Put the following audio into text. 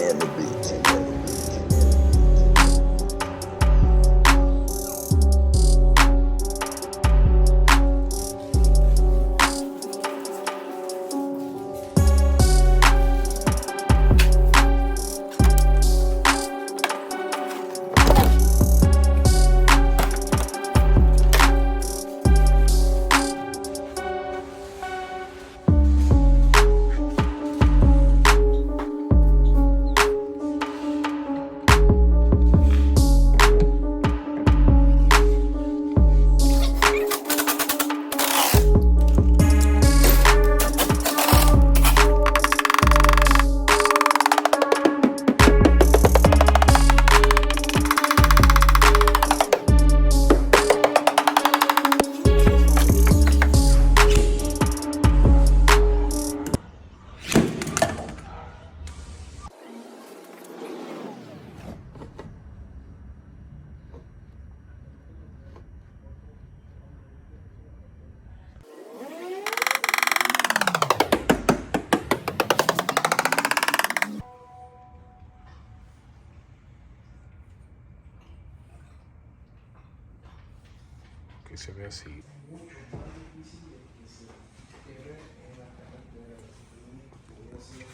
and the beat. Que se ve así. Mucho más difícil de que se quede en la carretera. Tiene que ser